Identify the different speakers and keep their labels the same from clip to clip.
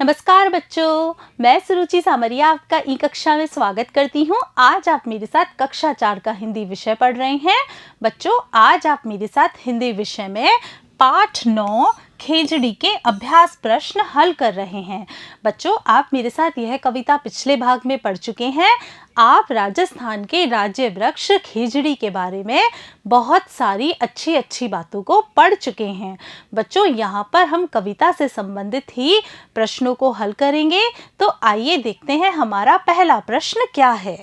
Speaker 1: नमस्कार बच्चों, मैं सुरुचि सामरिया आपका ई कक्षा में स्वागत करती हूँ। आज आप मेरे साथ कक्षा 4 का हिंदी विषय पढ़ रहे हैं। बच्चों, आज आप मेरे साथ हिंदी विषय में पाठ 9 खेजड़ी के अभ्यास प्रश्न हल कर रहे हैं। बच्चों, आप मेरे साथ यह कविता पिछले भाग में पढ़ चुके हैं। आप राजस्थान के राज्य वृक्ष खेजड़ी के बारे में बहुत सारी अच्छी अच्छी बातों को पढ़ चुके हैं। बच्चों, यहाँ पर हम कविता से संबंधित ही प्रश्नों को हल करेंगे। तो आइए देखते हैं हमारा पहला प्रश्न क्या है।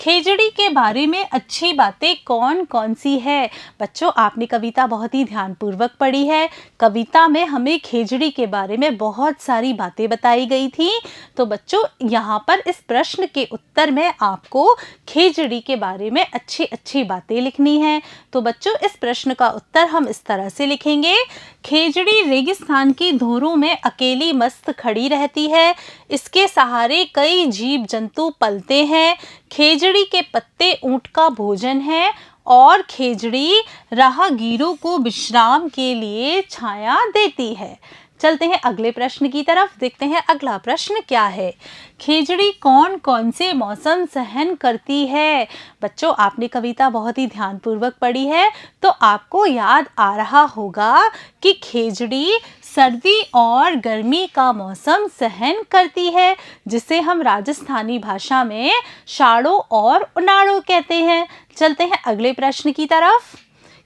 Speaker 1: खेजड़ी के बारे में अच्छी बातें कौन कौन सी है। बच्चों, आपने कविता बहुत ही ध्यानपूर्वक पढ़ी है। कविता में हमें खेजड़ी के बारे में बहुत सारी बातें बताई गई थी। तो बच्चों, यहाँ पर इस प्रश्न के उत्तर में आपको खेजड़ी के बारे में अच्छी अच्छी बातें लिखनी है। तो बच्चों, इस प्रश्न का उत्तर हम इस तरह से लिखेंगे। खेजड़ी रेगिस्तान की धोरों में अकेली मस्त खड़ी रहती है। इसके सहारे कई जीव जंतु पलते हैं। खेजड़ी के पत्ते ऊंट का भोजन है और खेजड़ी राहगीरों को विश्राम के लिए छाया देती है। चलते हैं अगले प्रश्न की तरफ। देखते हैं अगला प्रश्न क्या है। खेजड़ी कौन कौन से मौसम सहन करती है। बच्चों, आपने कविता बहुत ही ध्यानपूर्वक पढ़ी है, तो आपको याद आ रहा होगा कि खेजड़ी सर्दी और गर्मी का मौसम सहन करती है, जिसे हम राजस्थानी भाषा में शाड़ो और उनाड़ो कहते हैं। चलते हैं अगले प्रश्न की तरफ।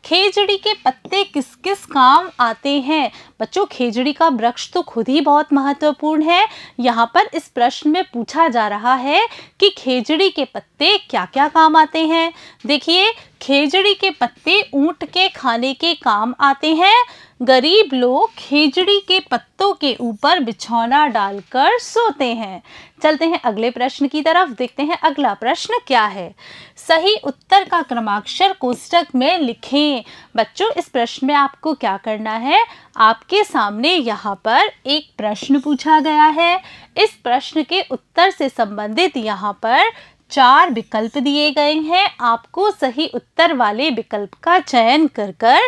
Speaker 1: खेजड़ी के पत्ते किस किस काम आते हैं। बच्चों, खेजड़ी का वृक्ष तो खुद ही बहुत महत्वपूर्ण है। यहाँ पर इस प्रश्न में पूछा जा रहा है कि खेजड़ी के पत्ते क्या क्या काम आते हैं। देखिए, खेजड़ी के पत्ते ऊंट के खाने के काम आते हैं। गरीब लोग खेजड़ी के पत्तों के ऊपर बिछौना डालकर सोते हैं। चलते हैं अगले प्रश्न की तरफ। देखते हैं अगला प्रश्न क्या है। सही उत्तर का क्रमाक्षर कोष्टक में लिखें। बच्चों, इस प्रश्न में आपको क्या करना है, आपके सामने यहाँ पर एक प्रश्न पूछा गया है। इस प्रश्न के उत्तर से संबंधित यहाँ पर 4 विकल्प दिए गए हैं। आपको सही उत्तर वाले विकल्प का चयन कर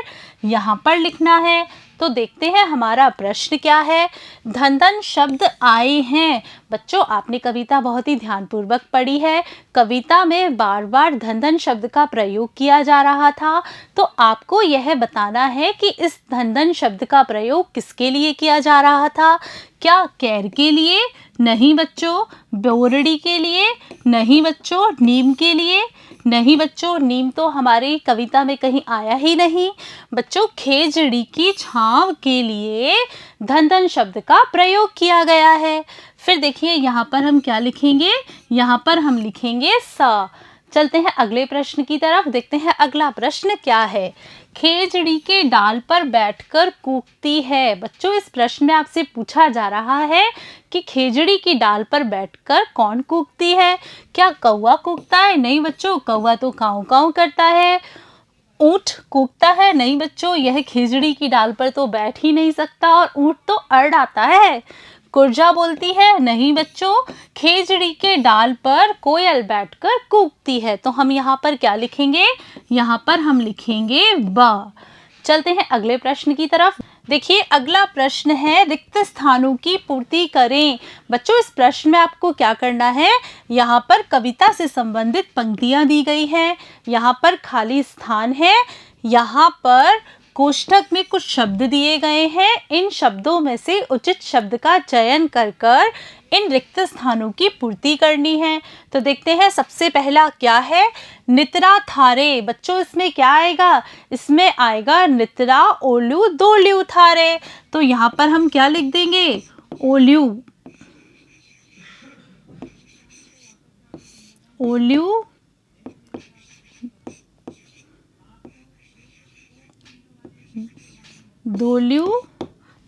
Speaker 1: यहाँ पर लिखना है। तो देखते हैं हमारा प्रश्न क्या है। धन धन शब्द आए हैं। बच्चों, आपने कविता बहुत ही ध्यानपूर्वक पढ़ी है। कविता में बार बार धन धन शब्द का प्रयोग किया जा रहा था। तो आपको यह बताना है कि इस धन धन शब्द का प्रयोग किसके लिए किया जा रहा था। क्या कैर के लिए? नहीं बच्चों। बोरड़ी के लिए? नहीं बच्चों। नीम के लिए? नहीं बच्चों, नीम तो हमारी कविता में कहीं आया ही नहीं। बच्चों, खेजड़ी की छांव के लिए धन धन शब्द का प्रयोग किया गया है। फिर देखिए यहाँ पर हम क्या लिखेंगे, यहाँ पर हम लिखेंगे सा। चलते हैं अगले प्रश्न की तरफ। देखते हैं अगला प्रश्न क्या है। खेजड़ी के डाल पर बैठकर कूकती है। बच्चों, इस प्रश्न में आपसे पूछा जा रहा है कि खेजड़ी की डाल पर बैठकर कौन कूकती है। क्या कौवा कूकता है? नहीं बच्चों, कौवा तो काऊ काऊ करता है। ऊंट कूकता है? नहीं बच्चों, यह खेजड़ी की डाल पर तो बैठ ही नहीं सकता और ऊंट तो अड़ाता है। कुर्जा बोलती है? नहीं बच्चों, खेजड़ी के डाल पर कोयल बैठकर कूकती है। तो हम यहाँ पर क्या लिखेंगे, यहाँ पर हम लिखेंगे ब। चलते हैं अगले प्रश्न की तरफ। देखिए, अगला प्रश्न है रिक्त स्थानों की पूर्ति करें। बच्चों, इस प्रश्न में आपको क्या करना है, यहाँ पर कविता से संबंधित पंक्तियाँ दी गई हैं। यहाँ पर खाली स्थान है। यहाँ पर कोष्ठक में कुछ शब्द दिए गए हैं। इन शब्दों में से उचित शब्द का चयन कर इन रिक्त स्थानों की पूर्ति करनी है। तो देखते हैं सबसे पहला क्या है, नितरा थारे। बच्चों, इसमें क्या आएगा, इसमें आएगा नितरा ओल्यू दोल्यू थारे। तो यहाँ पर हम क्या लिख देंगे, ओल्यू ओल्यू दोल्यू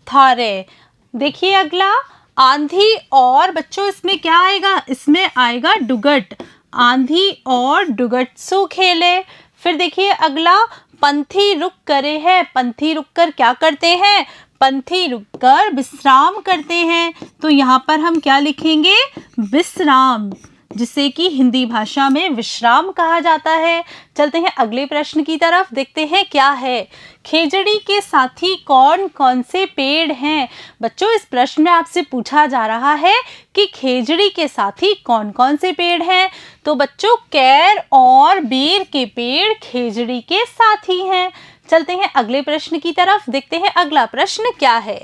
Speaker 1: थारे। देखिए अगला आंधी और। बच्चों, इसमें क्या आएगा, इसमें आएगा डुगट। आंधी और डुगट सो खेले। फिर देखिए अगला पंथी रुक करे है। पंथी रुक कर क्या करते हैं, पंथी रुक कर विश्राम करते हैं। तो यहाँ पर हम क्या लिखेंगे, विश्राम। जिसे कि हिंदी भाषा में विश्राम कहा जाता है। चलते हैं अगले प्रश्न की तरफ, देखते हैं क्या है। खेजड़ी के साथी कौन कौन से पेड़ हैं? बच्चों, इस प्रश्न में आपसे पूछा जा रहा है कि खेजड़ी के साथी कौन कौन से पेड़ हैं। तो बच्चों, कैर और बेर के पेड़ खेजड़ी के साथी हैं। चलते हैं अगले प्रश्न की तरफ, देखते हैं अगला प्रश्न क्या है।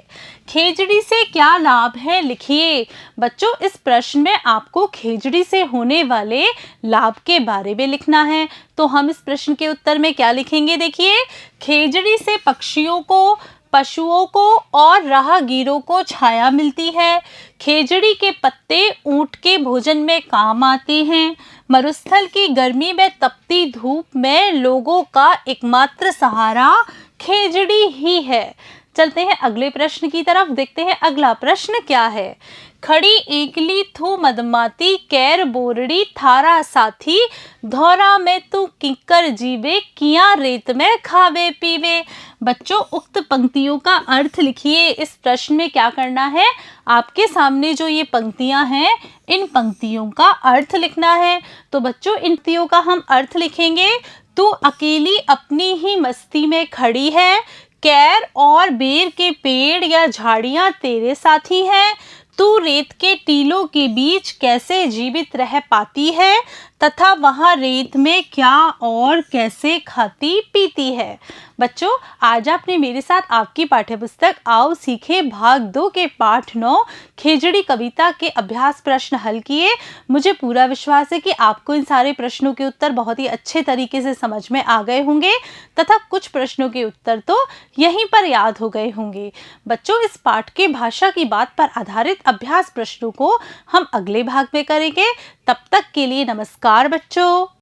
Speaker 1: खेजड़ी से क्या लाभ है, लिखिए। बच्चों, इस प्रश्न में आपको खेजड़ी से होने वाले लाभ के बारे में लिखना है। तो हम इस प्रश्न के उत्तर में क्या लिखेंगे, देखिए। खेजड़ी से पक्षियों को, पशुओं को और राहगीरों को छाया मिलती है। खेजड़ी के पत्ते ऊंट के भोजन में काम आते हैं। मरुस्थल की गर्मी में तपती धूप में लोगों का एकमात्र सहारा खेजड़ी ही है। चलते हैं अगले प्रश्न की तरफ, देखते हैं अगला प्रश्न क्या है। खड़ी एकली थू मदमाती कैर बोरड़ी थारा साथी धौरा में तू किकर जीवे किया रेत में खावे पीवे। बच्चों, उक्त पंक्तियों का अर्थ लिखिए। इस प्रश्न में क्या करना है, आपके सामने जो ये पंक्तियां हैं, इन पंक्तियों का अर्थ लिखना है। तो बच्चों, इन पंक्तियों का हम अर्थ लिखेंगे। तू अकेली अपनी ही मस्ती में खड़ी है, कैर और बेर के पेड़ या झाड़ियां तेरे साथी हैं। तू रेत के टीलों के बीच कैसे जीवित रह पाती है तथा वहां रेत में क्या और कैसे खाती पीती है। बच्चों, आज आपने मेरे साथ आपकी पाठ्यपुस्तक आओ सीखे भाग 2 के पाठ 9 खेजड़ी कविता के अभ्यास प्रश्न हल किए। मुझे पूरा विश्वास है कि आपको इन सारे प्रश्नों के उत्तर बहुत ही अच्छे तरीके से समझ में आ गए होंगे तथा कुछ प्रश्नों के उत्तर तो यहीं पर याद हो गए होंगे। बच्चों, इस पाठ के भाषा की बात पर आधारित अभ्यास प्रश्नों को हम अगले भाग में करेंगे। तब तक के लिए नमस्कार बच्चों।